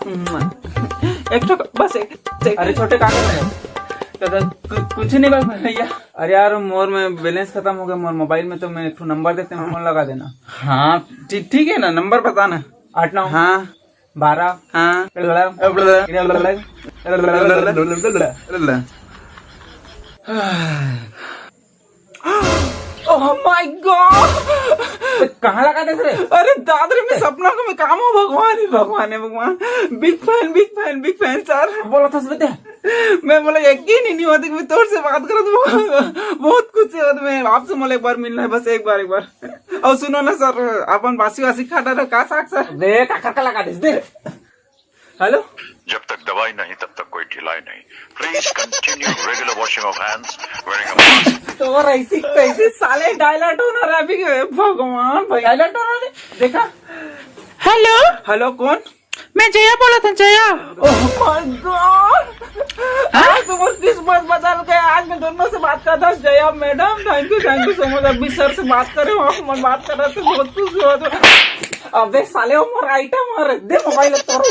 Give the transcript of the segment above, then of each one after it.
एक तो बस एक अरे छोटे काका दादा कुछ नहीं बस भैया। अरे यार मोर में बैलेंस खत्म हो गया मोर मोबाइल में, तो मैं एक नंबर देते हैं, फोन लगा देना। हाँ ठीक है ना, नंबर बताना। 8 9 हाँ 12 हाँ ओह माय गॉड, कहाँ लगा दे रे? अरे दादरे में सपना को मैं काम हो, भगवान ही भगवान है भगवान। Big fan sir. बोला था बेटे, मैं बोला यकीन ही नहीं होता कि मैं तोर से बात करूं तो बहुत कुछ है। मैं आपसे मोला एक बार मिलना है, बस एक बार। और सुनो ना सर, अपन बासी खाता रहे का साग सर देख का लगा दे। हेलो, जब तक दवाई नहीं तब तक कोई ढिलाई नहीं। Please continue regular washing of hands, wearing a mask. तो ऐसी साले डायलॉट होना रहा अभी, भगवान भाई डायलॉट होना रे। देखा। हेलो कौन? मैं जया बोला था, जया। ओह माय गॉड, आज तो मुझे किस्मत बदल गया। आज मैं दोनों से बात कर रहा था, Jaya madam thank you so much. अभी सर से बात कर रहे हो, मैं बात कर रहा था, बहुत खुश हुआ। तो अबे साले वो मोर आइटम और दे मोबाइल तोर।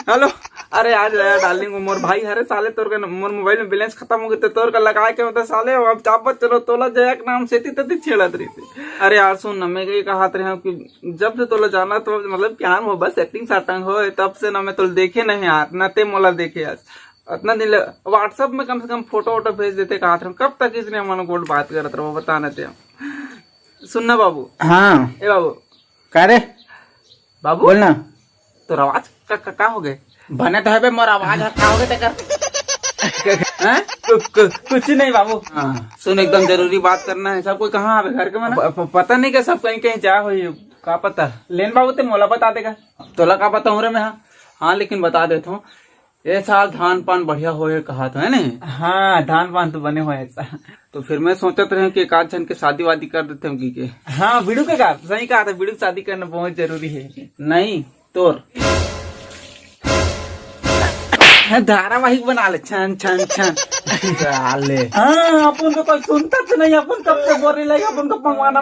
हेलो, अरे आज आया डार्लिंग मोर भाई, अरे साले तोर का मोर मोबाइल में बैलेंस खत्म हो गया, तो तोर का लगा के मतलब साले अब चापत चलो तोला जया के नाम से तती छेड़त रही थी। अरे यार सुन ना, मैं ये कहा रहे कि जब से तोला जाना तो मतलब क्या हो, बस एक्टिंग साटंग हो, तब से ना मैं तो देखे नहीं यार, न ते मोला देखे आज इतना दिन। व्हाट्सएप में कम से कम फोटो भेज देते, कहा था कब तक इसने मन को बात करत रहो, बताना थे। सुनना बाबू। हाँ ए बाबू। क्या रे बाबू बोलना। तो आवाज का हो गए बने तो है मोर आवाज खाओगे तो कुछ नहीं बाबू। सुन, एकदम जरूरी बात करना है। सब कोई कहाँ आवे घर के मना पता नहीं क्या, सब कहीं जा हो, का पता लेन बाबू ते मोला बता देगा, तोला का पता हो रहा मैं। हाँ लेकिन बता देता हूँ, ये साल धान पान बढ़िया हो कहा था है ना। हाँ धान पान तो बने हुए ऐसा। तो फिर मैं सोचत रहे कि एक आध जन के शादी वादी कर देते हैं के। हाँ बीड़ू के का सही कहा था, बीड़ू शादी करना बहुत जरूरी है। नहीं तोर धारावाहिक बना ले, छन ले। हाँ अपन को कोई सुनता तो नहीं, अपन कब से बोल रही है अपन को पंगवाना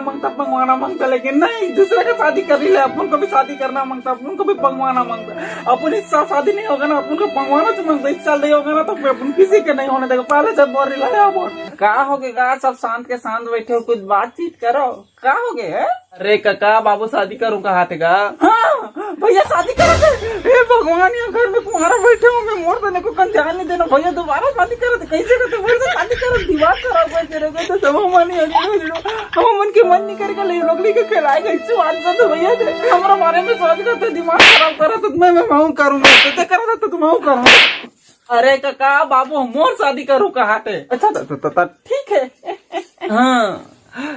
मांगता, लेकिन नहीं, दूसरे का शादी कर रही है, अपन को भी शादी करना मांगता, अपन को भी पंगवाना मांगता। अपन इस साल शादी नहीं होगा ना, अपन को पंगवाना तो मांगता, इस साल नहीं होगा ना तो अपन किसी के नहीं होने देगा। पहले से बोल रही है अपन का हो गया, सब शांत के शांत बैठे हो, कुछ बातचीत करो। का हो गए? अरे काका बाबू शादी करूँ कहा थे का? हाँ भैया शादी करो। भगवान यहाँ घर में तुम्हारा बैठे हो, मैं मोर देने को कल ध्यान नहीं देना। भैया दोबारा शादी करो तो कैसे करते? फिर से शादी करो, दिमाग खराब कर तो सब हम मन के मन नहीं करेगा, ले लोगली के खिलाएगा। इससे बात करते भैया थे हमारा बारे में सोच करते, दिमाग खराब करा तो मैं करूँगा, तो करा तो तुम करो। अरे काका बाबू मोर शादी करूँ कहा थे? अच्छा ठीक है। हाँ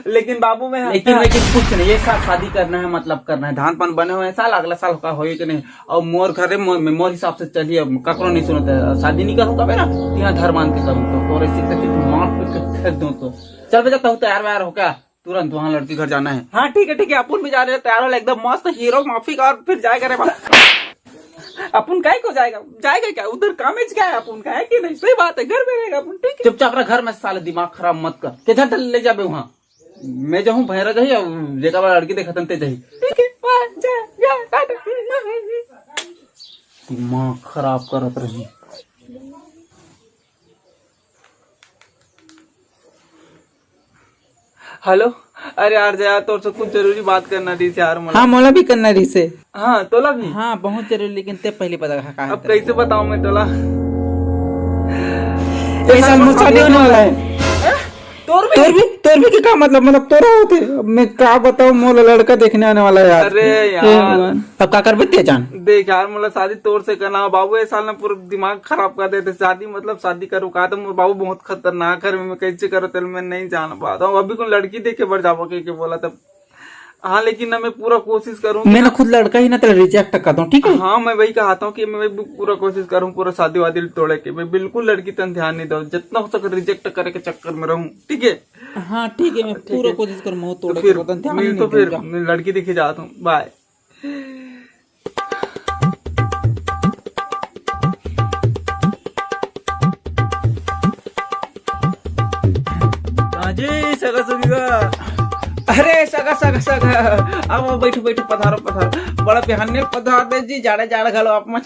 लेकिन बाबू में लेकिन कुछ नहीं, ये साल शादी करना है, मतलब करना है, धान पान बने हुए हैं, साल अगला साल का हो कि नहीं। और मोर घरे मोर हिसाब से चलिए, ककरो नहीं सुनता, शादी नहीं करूँ कभी ना, यहाँ धर मान के करूँ तो और ऐसी मार पे फेंक दूँ तो चल बे, जब तैयार व्यार हो क्या तुरंत वहाँ लड़की घर जाना है। हाँ ठीक है अपन भी जा रहे हैं, तैयार हो एकदम मस्त हीरो माफिक, और फिर जाएगा रे अपन काय को जाएगा क्या उधर कामेज क्या है अपन का, है कि नहीं? सही बात है, घर में रहेगा अपन। ठीक है चुपचाप अपना घर में, साले दिमाग खराब मत कर, किधर ले जाबे वहाँ मैं जाऊँ भैरा जाही, जेका बड़ा लड़की देखा तंते जाही। ठीक है दिमाग खराब करत रही। हेलो, अरे यार जया तोर से कुछ जरूरी बात करना रही थी यार मोला। हाँ मोला भी करना रही से। हाँ तोला भी। हाँ बहुत जरूरी, लेकिन ते पहले पता कहा। अब कैसे बताऊँ मैं तोला? शादी होने वाला है। तोर भी क्या मतलब तोरा होते? मैं क्या बताऊं, मोला लड़का देखने आने वाला है यार। अरे यार अब क्या कर बते जान। देख यार मोला शादी तोर से करना बाबू, इस साल ना पूरा दिमाग खराब कर देते। शादी मतलब शादी करूँ कहा तो बाबू बहुत खतरनाक है, मैं कैसे करो तेल मैं नहीं जान पाता हूँ। अभी कोई लड़की देखे बढ़ जाओ के बोला तब। हाँ लेकिन ना मैं पूरा कोशिश करूँ, मैं खुद लड़का ही ना तेरा रिजेक्ट करता हूँ। ठीक है हाँ मैं वही कहता हूँ कि मैं पूरा कोशिश करूँ, पूरा शादी वादी तोड़े के, मैं बिल्कुल लड़की तन ध्यान नहीं दूँ, जितना हो सके रिजेक्ट करे के चक्कर में रहूँ। ठीक है हाँ ठीक है, मैं पूरा कोशिश करूँ तोड़े फिर तो फिर लड़की दिखे जाता हूँ। बाय। जी सगा सुनिएगा अरे सगा सगा सगा अब बैठो बैठो पधारो पधारो बड़ा बिहाने पधार दे जी जाड़े जाड़ घालो आप मन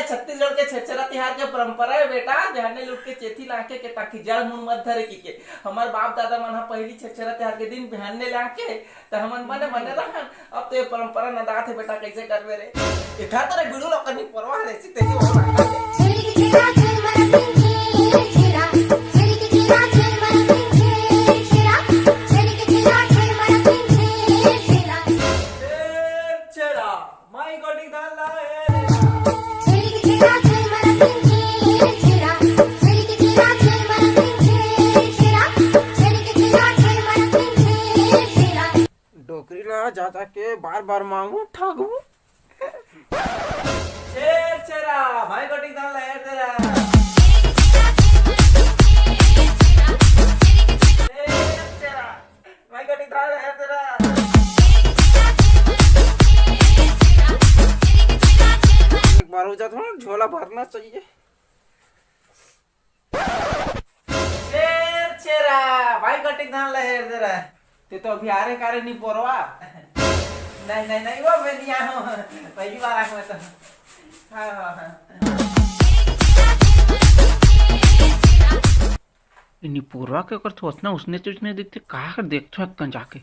छत्तीसगढ़ के छेरछेरा तिहार के परंपरा है बेटा बिहाने लुट के चेथी लाके के ताकि जड़ मुंह मत धरे के हमार बाप दादा मन पहली छेरछेरा तिहार के दिन बिहाने लाके त हमन बने बने रहन अब तो ये परंपरा नदात है बेटा कैसे करबे रे इधर तो रे बिड़ू लोग नहीं परवाह रे सी तेजी हो माय गॉड इधर ला डोकरी ला जाता के बार बार मांगू ठागू शेर शेरा भाई गोटी दाल है तेरा शेर शेरा भाई गोटी दाल है तेरा एक बार हो जाता ना झोला भरना चाहिए शेर शेरा भाई गोटी दाल है तेरा ते तो अभी आरे कारे नहीं पोरवा नहीं नहीं नहीं वो मैं नहीं आया हूँ पहली बार आया मैं तो हाँ हाँ हाँ इन्हीं पूर्वा के अगर सोचना उसने चुचने दिखते कहाँ कर देखते हैं कहाँ जाके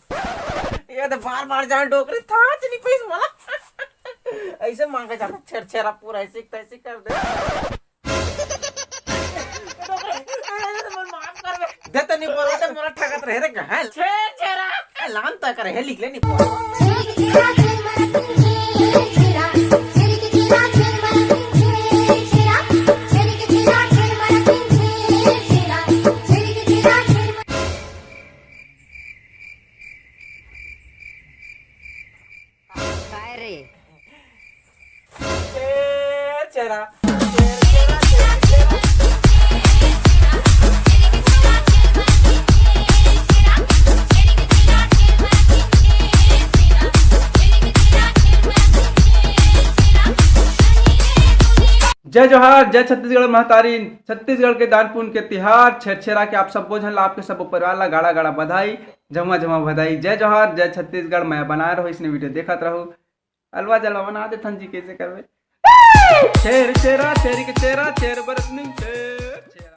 ये तो बार बार जान डोकरी था नहीं पैसे वाला ऐसे मांगा जाता छेरछेरा पूरा ऐसे तैसे कर दे देता नहीं पोरवा तो मोरा ठगत रहे रे कहाँ छेरछेरा लान तक रहे लिख ले नहीं पोरवा चेहरा जय जोहार जय छत्तीसगढ़ महतारी छत्तीसगढ़ के दान पुण्य के तिहार छेरछेरा के आप सब बोझन ला आपके सब परिवार ला गाड़ा गाड़ा बधाई जमा जमा बधाई जय जोहार जय छत्तीसगढ़ मैं बना रहो इसने वीडियो देखत रहो अलवा जलवा बना दे थन जी कैसे करवे छेर छेरा छेरी के चेरा छेर बरत नहीं छेर छेरा